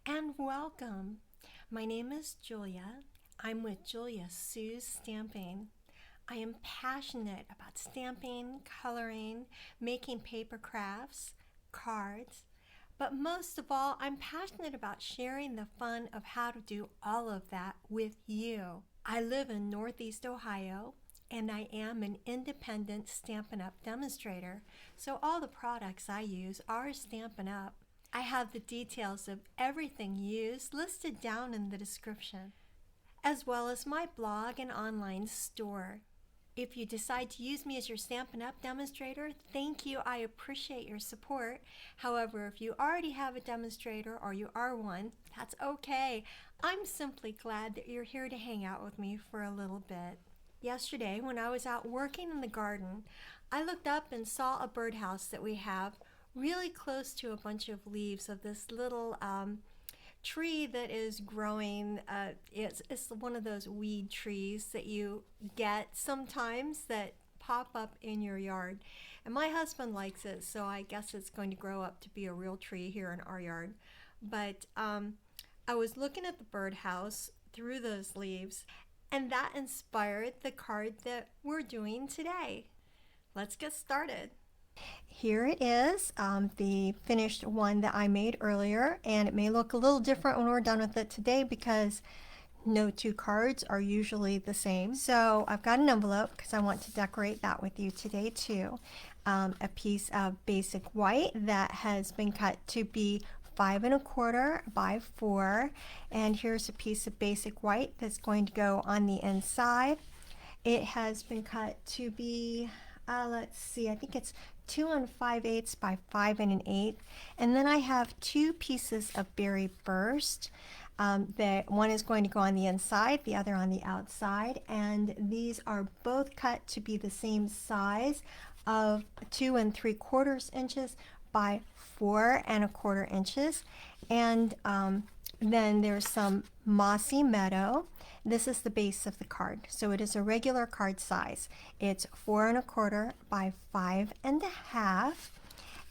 and welcome. My name is Julia. I'm with Julia Sue's Stamping. I am passionate about stamping, coloring, making paper crafts, cards, but most of all, I'm passionate about sharing the fun of how to do all of that with you. I live in Northeast Ohio, and I am an independent Stampin' Up! Demonstrator, so all the products I use are Stampin' Up! I have the details of everything used listed down in the description, as well as my blog and online store. If you decide to use me as your Stampin' Up! Demonstrator, thank you. I appreciate your support. However, if you already have a demonstrator or you are one, that's okay. I'm simply glad that you're here to hang out with me for a little bit. Yesterday, when I was out working in the garden, I looked up and saw a birdhouse that we have really close to a bunch of leaves of this little tree that is growing. It's one of those weed trees that you get sometimes that pop up in your yard. And my husband likes it, so I guess it's going to grow up to be a real tree here in our yard. But I was looking at the birdhouse through those leaves, and that inspired the card that we're doing today. Let's get started. Here it is, the finished one that I made earlier, and it may look a little different when we're done with it today because no two cards are usually the same. So I've got an envelope because I want to decorate that with you today too. A piece of basic white that has been cut to be 5 1/4 by 4, and here's a piece of basic white that's going to go on the inside. It has been cut to be let's see, I think it's 2 5/8 by 5 1/8, and then I have 2 pieces of berry burst. That one is going to go on the inside, the other on the outside, and these are both cut to be the same size of 2 3/4 inches by 4 1/4 inches, and then there's some Mossy Meadow. This is the base of the card, so it is a regular card size. It's 4 1/4 by 5 1/2,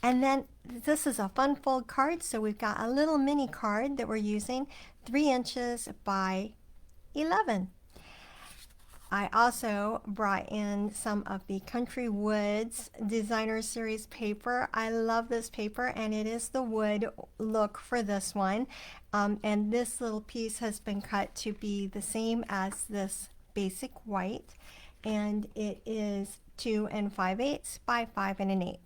and then this is a fun fold card, so we've got a little mini card that we're using, 3 inches by 11. I also brought in some of the Country Woods Designer Series paper. I love this paper, and it is the wood look for this one. And this little piece has been cut to be the same as this basic white, and it is 2 5/8 by 5 1/8.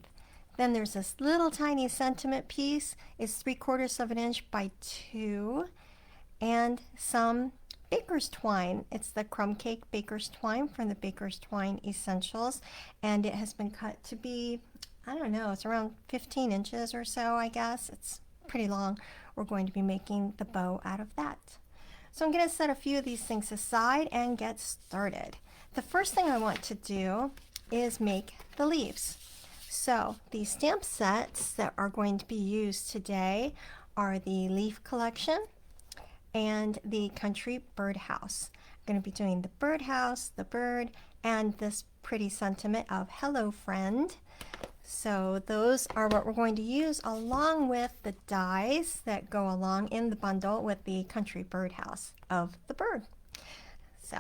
Then there's this little tiny sentiment piece. It's 3/4 of an inch by 2, and some baker's twine. It's the crumb cake baker's twine from the Baker's Twine Essentials, and it has been cut to be, I don't know, it's around 15 inches or so, I guess. It's pretty long. We're going to be making the bow out of that. So I'm going to set a few of these things aside and get started. The first thing I want to do is make the leaves. So the stamp sets that are going to be used today are the Leaf Collection and the Country Birdhouse. I'm going to be doing the birdhouse, the bird, and this pretty sentiment of hello friend. So those are what we're going to use along with the dies that go along in the bundle with the Country Birdhouse of the bird. So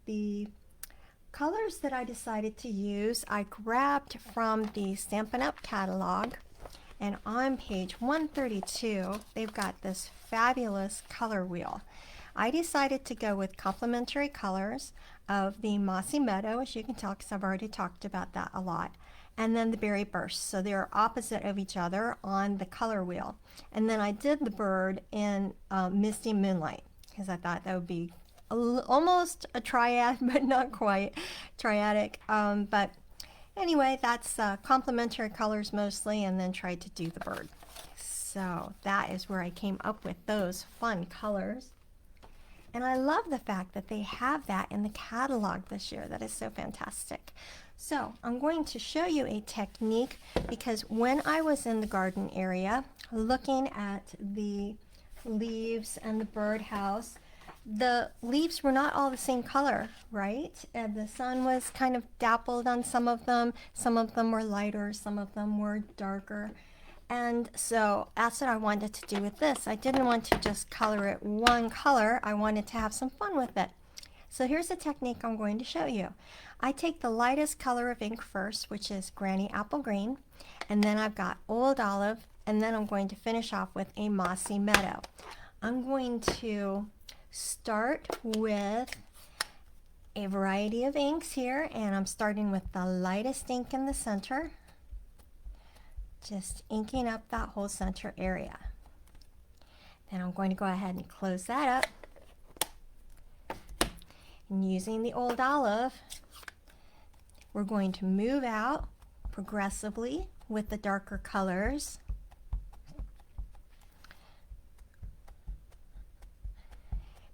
the colors that I decided to use, I grabbed from the Stampin' Up! Catalog. And on page 132, they've got this fabulous color wheel. I decided to go with complementary colors of the Mossy Meadow, as you can tell because I've already talked about that a lot, and then the Berry Burst. So they're opposite of each other on the color wheel. And then I did the bird in Misty Moonlight because I thought that would be almost a triad, but not quite triadic. But anyway, that's complementary colors mostly, and then tried to do the bird. So that is where I came up with those fun colors. And I love the fact that they have that in the catalog this year. That is so fantastic. So I'm going to show you a technique because when I was in the garden area looking at the leaves and the birdhouse, the leaves were not all the same color, right? And the sun was kind of dappled on some of them. Some of them were lighter, some of them were darker. And so that's what I wanted to do with this. I didn't want to just color it one color. I wanted to have some fun with it. So here's the technique I'm going to show you. I take the lightest color of ink first, which is Granny Apple Green, and then I've got Old Olive, and then I'm going to finish off with a Mossy Meadow. I'm going to start with a variety of inks here, and I'm starting with the lightest ink in the center, just inking up that whole center area. Then I'm going to go ahead and close that up. And using the Old Olive, we're going to move out progressively with the darker colors.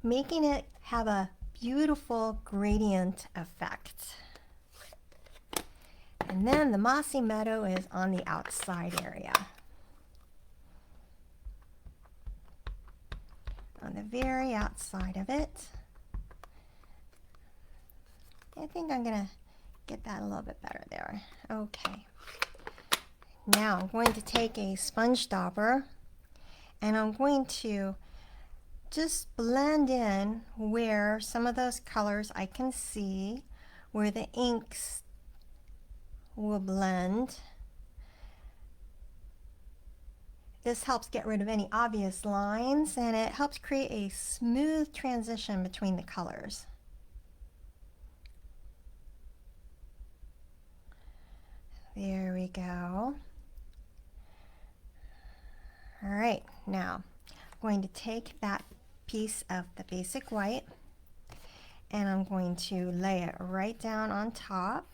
Making it have a beautiful gradient effect. And then the Mossy Meadow is on the outside area. On the very outside of it. I think I'm going to get that a little bit better there. Okay. Now I'm going to take a sponge dauber and I'm going to just blend in where some of those colors I can see, where the inks will blend. This helps get rid of any obvious lines, and it helps create a smooth transition between the colors. There we go. All right, now I'm going to take that piece of the basic white and I'm going to lay it right down on top.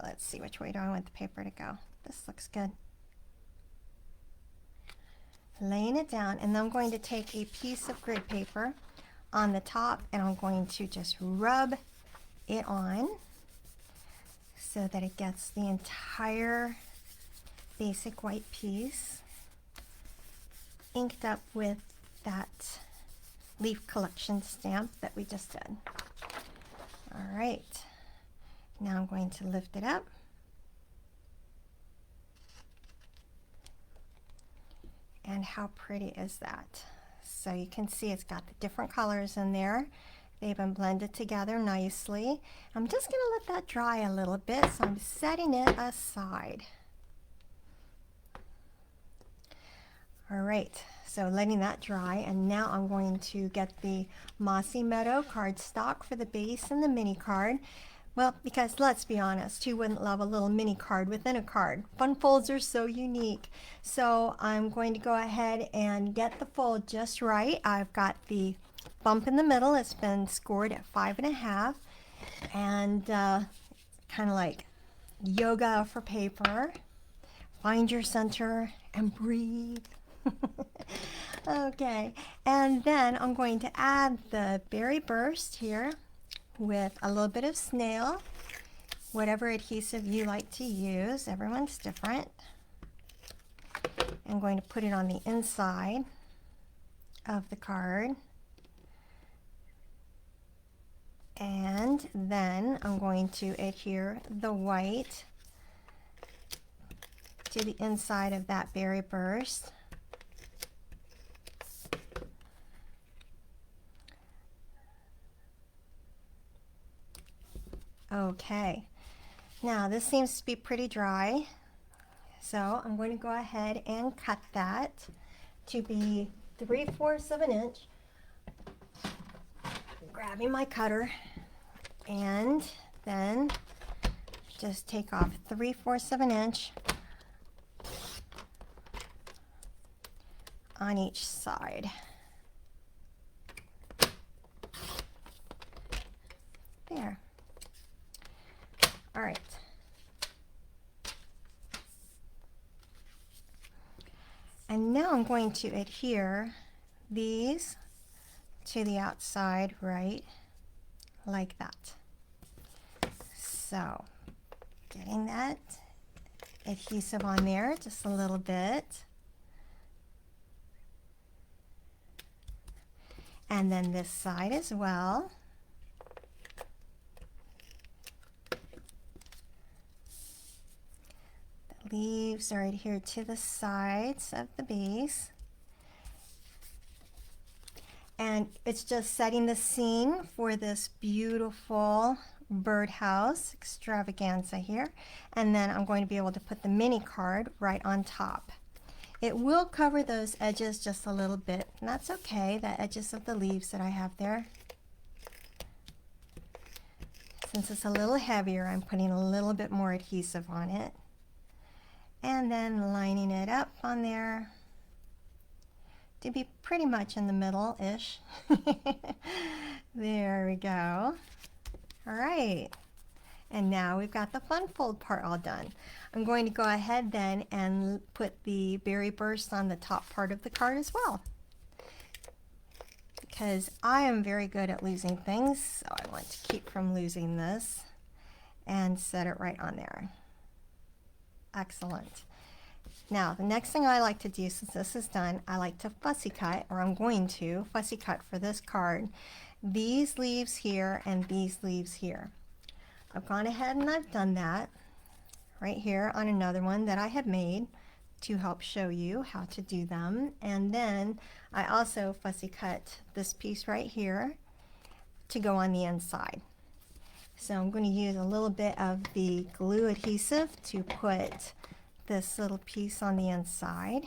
Let's see, which way do I want the paper to go? This looks good. Laying it down, and then I'm going to take a piece of grid paper on the top and I'm going to just rub it on so that it gets the entire basic white piece inked up with that leaf collection stamp that we just did. All right, now I'm going to lift it up. And how pretty is that? So you can see it's got the different colors in there. They've been blended together nicely. I'm just going to let that dry a little bit, so I'm setting it aside. All right, so letting that dry, and now I'm going to get the Mossy Meadow cardstock for the base and the mini card. Well, because let's be honest, who wouldn't love a little mini card within a card? Fun folds are so unique. So I'm going to go ahead and get the fold just right. I've got the bump in the middle. It's been scored at 5.5, and kind of like yoga for paper. Find your center and breathe. Okay, and then I'm going to add the berry burst here with a little bit of snail, whatever adhesive you like to use. Everyone's different. I'm going to put it on the inside of the card. And then I'm going to adhere the white to the inside of that berry burst. Okay, now this seems to be pretty dry, so I'm going to go ahead and cut that to be 3/4 of an inch. Grabbing my cutter, and then just take off 3/4 of an inch on each side. There. All right. And now I'm going to adhere these to the outside right like that. So getting that adhesive on there just a little bit. And then this side as well. leaves right here to the sides of the base. And it's just setting the scene for this beautiful birdhouse extravaganza here. And then I'm going to be able to put the mini card right on top. It will cover those edges just a little bit, and that's okay, the edges of the leaves that I have there. Since it's a little heavier, I'm putting a little bit more adhesive on it. And then lining it up on there to be pretty much in the middle-ish. There we go. All right. And now we've got the fun fold part all done. I'm going to go ahead then and put the berry burst on the top part of the card as well, because I am very good at losing things, so I want to keep from losing this, and set it right on there. Excellent. Now the next thing I like to do, since this is done, I like to fussy cut, or I'm going to fussy cut for this card, these leaves here and these leaves here. I've gone ahead and I've done that right here on another one that I have made to help show you how to do them. And then I also fussy cut this piece right here to go on the inside. So I'm going to use a little bit of the glue adhesive to put this little piece on the inside.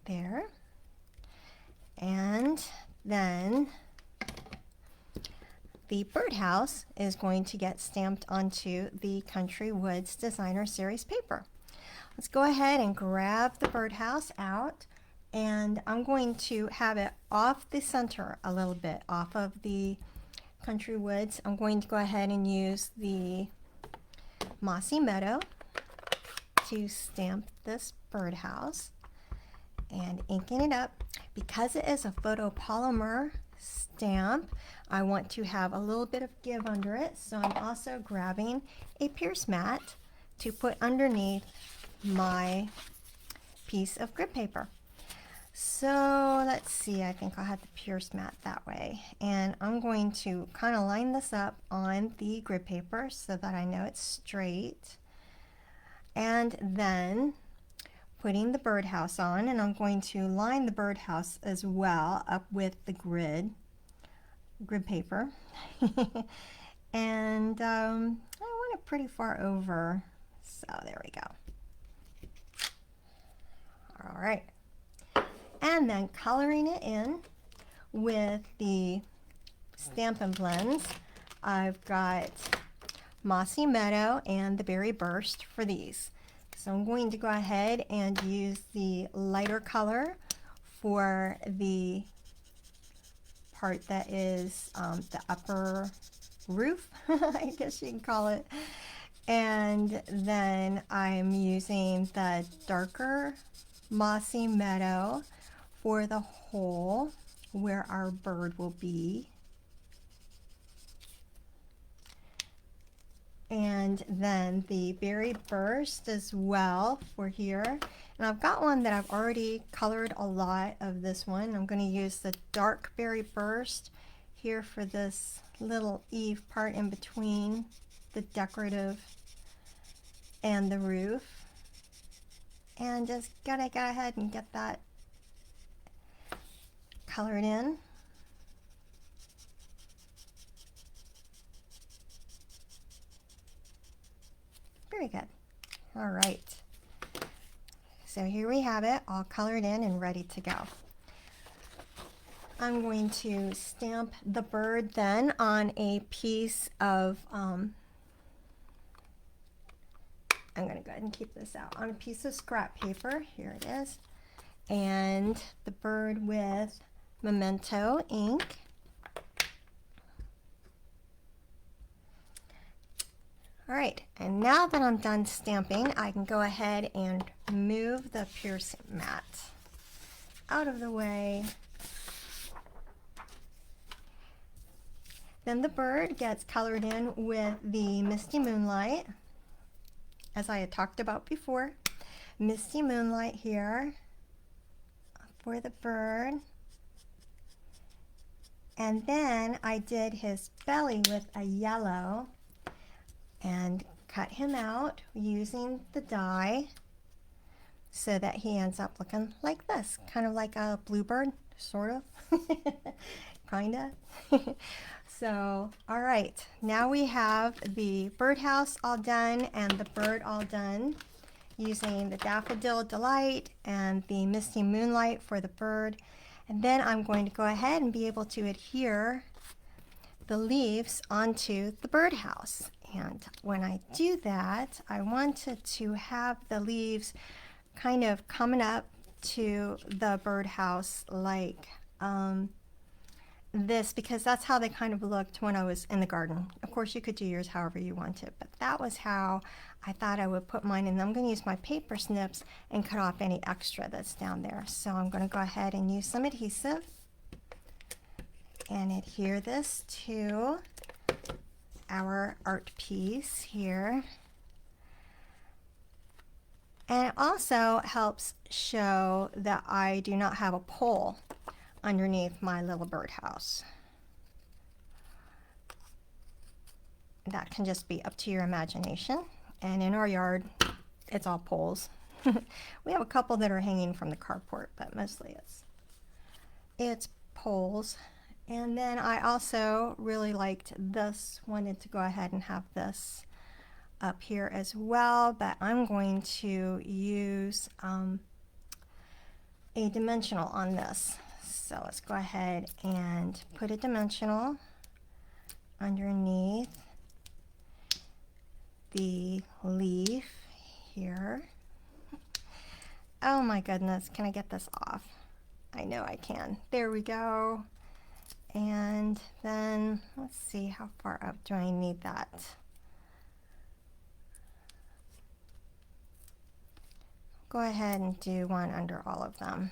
There. And then the birdhouse is going to get stamped onto the Country Woods Designer Series paper. Let's go ahead and grab the birdhouse out, and I'm going to have it off the center a little bit, off of the Country Woods. I'm going to go ahead and use the Mossy Meadow to stamp this birdhouse, and inking it up. Because it is a photopolymer stamp, I want to have a little bit of give under it, so I'm also grabbing a pierce mat to put underneath my piece of grid paper. So let's see, I think I'll have the pierce mat that way, and I'm going to kind of line this up on the grid paper so that I know it's straight, and then putting the birdhouse on, and I'm going to line the birdhouse as well up with the grid paper. And I want it pretty far over, so there we go. All right, and then coloring it in with the Stampin' blends. I've got Mossy Meadow and the Berry Burst for these. So I'm going to go ahead and use the lighter color for the part that is the upper roof, I guess you can call it. And then I'm using the darker Mossy Meadow for the hole where our bird will be. And then the Berry Burst as well for here. And I've got one that I've already colored a lot of this one. I'm going to use the dark Berry Burst here for this little eave part in between the decorative and the roof. And just gotta go ahead and get that colored in. Very good. All right. So here we have it all colored in and ready to go. I'm going to stamp the bird then on a piece of, I'm going to go ahead and keep this out, on a piece of scrap paper. Here it is. And the bird with Memento ink. All right, and now that I'm done stamping, I can go ahead and move the pierce mat out of the way. Then the bird gets colored in with the Misty Moonlight, as I had talked about before. Misty Moonlight here for the bird. And then I did his belly with a yellow and cut him out using the die so that he ends up looking like this, kind of like a bluebird, sort of, kinda. So, all right, now we have the birdhouse all done and the bird all done using the Daffodil Delight and the Misty Moonlight for the bird. And then I'm going to go ahead and be able to adhere the leaves onto the birdhouse. And when I do that, I wanted to have the leaves kind of coming up to the birdhouse like this, because that's how they kind of looked when I was in the garden. Of course, you could do yours however you wanted, but that was how I thought I would put mine. And I'm going to use my paper snips and cut off any extra that's down there. So I'm going to go ahead and use some adhesive and adhere this to our art piece here. And it also helps show that I do not have a pole underneath my little birdhouse. That can just be up to your imagination. And in our yard, it's all poles. We have a couple that are hanging from the carport, but mostly it's poles. And then I also really liked this, wanted to go ahead and have this up here as well, but I'm going to use a dimensional on this. So let's go ahead and put a dimensional underneath the leaf here. Oh my goodness, can I get this off? I know I can. There we go. And then let's see, how far up do I need that? Go ahead and do one under all of them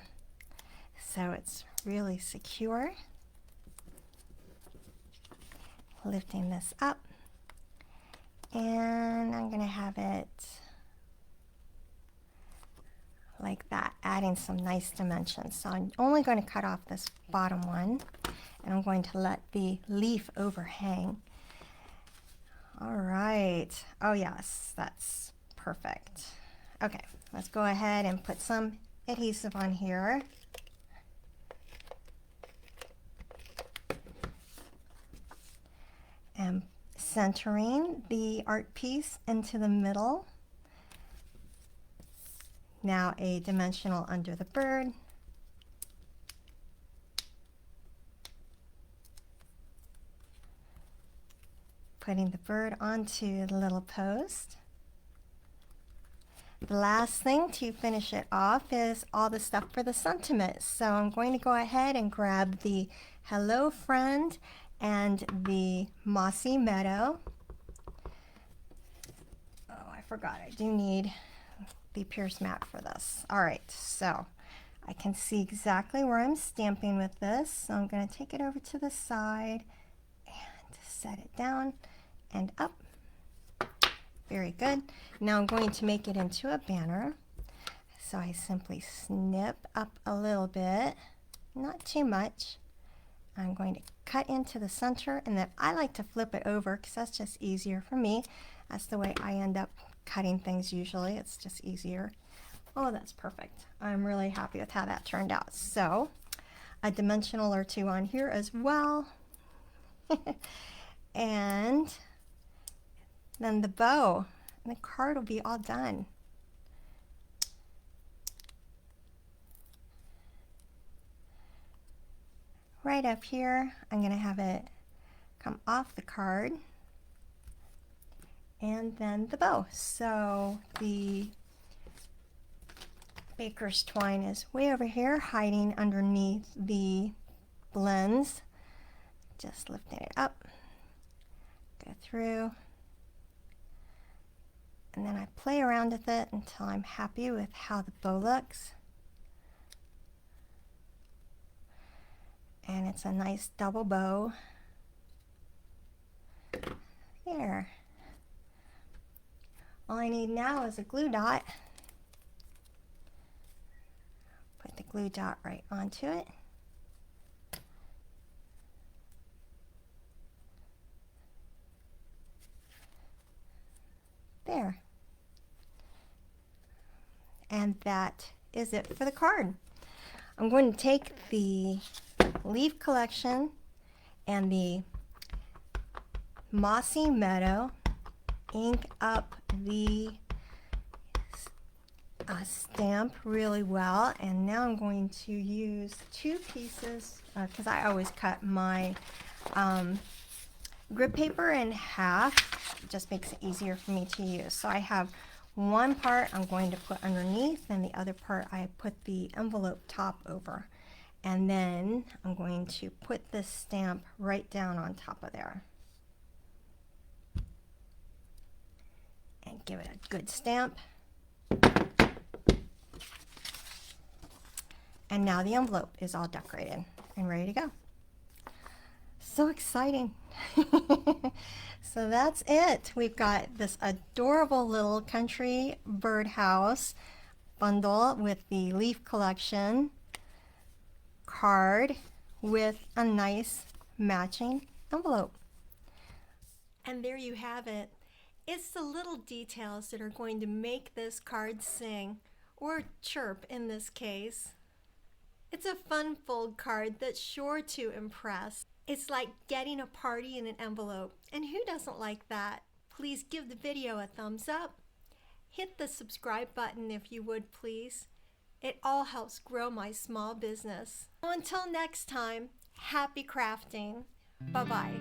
so it's really secure. Lifting this up, and I'm going to have it like that, adding some nice dimensions. So I'm only going to cut off this bottom one, and I'm going to let the leaf overhang. All right. Oh yes, that's perfect. Okay, let's go ahead and put some adhesive on here. And centering the art piece into the middle. Now a dimensional under the bird. Putting the bird onto the little post. The last thing to finish it off is all the stuff for the sentiment. So I'm going to go ahead and grab the Hello Friend and the Mossy Meadow. Oh, I forgot, I do need the Pierce mat for this. All right, so I can see exactly where I'm stamping with this. So I'm going to take it over to the side and set it down and up. Very good. Now I'm going to make it into a banner. So I simply snip up a little bit, not too much. I'm going to cut into the center, and then I like to flip it over because that's just easier for me. That's the way I end up cutting things usually. It's just easier. Oh, that's perfect. I'm really happy with how that turned out. So a dimensional or two on here as well. And then the bow and the card will be all done. Right up here, I'm going to have it come off the card, and then the bow. So the baker's twine is way over here, hiding underneath the blends. Just lifting it up, go through, and then I play around with it until I'm happy with how the bow looks. And it's a nice double bow. There. All I need now is a glue dot. Put the glue dot right onto it. And that is it for the card. I'm going to take the leaf collection and the Mossy Meadow, ink up the stamp really well, and now I'm going to use 2 pieces because I always cut my grid paper in half. It just makes it easier for me to use. So I have one part I'm going to put underneath, and the other part I put the envelope top over, and then I'm going to put this stamp right down on top of there and give it a good stamp. And now the envelope is all decorated and ready to go. So exciting. So that's it. We've got this adorable little Country Birdhouse bundle with the leaf collection card with a nice matching envelope. And there you have it. It's the little details that are going to make this card sing, or chirp in this case. It's a fun fold card that's sure to impress. It's like getting a party in an envelope, and who doesn't like that? Please give the video a thumbs up. Hit the subscribe button if you would, please. It all helps grow my small business. So until next time, happy crafting. Bye-bye.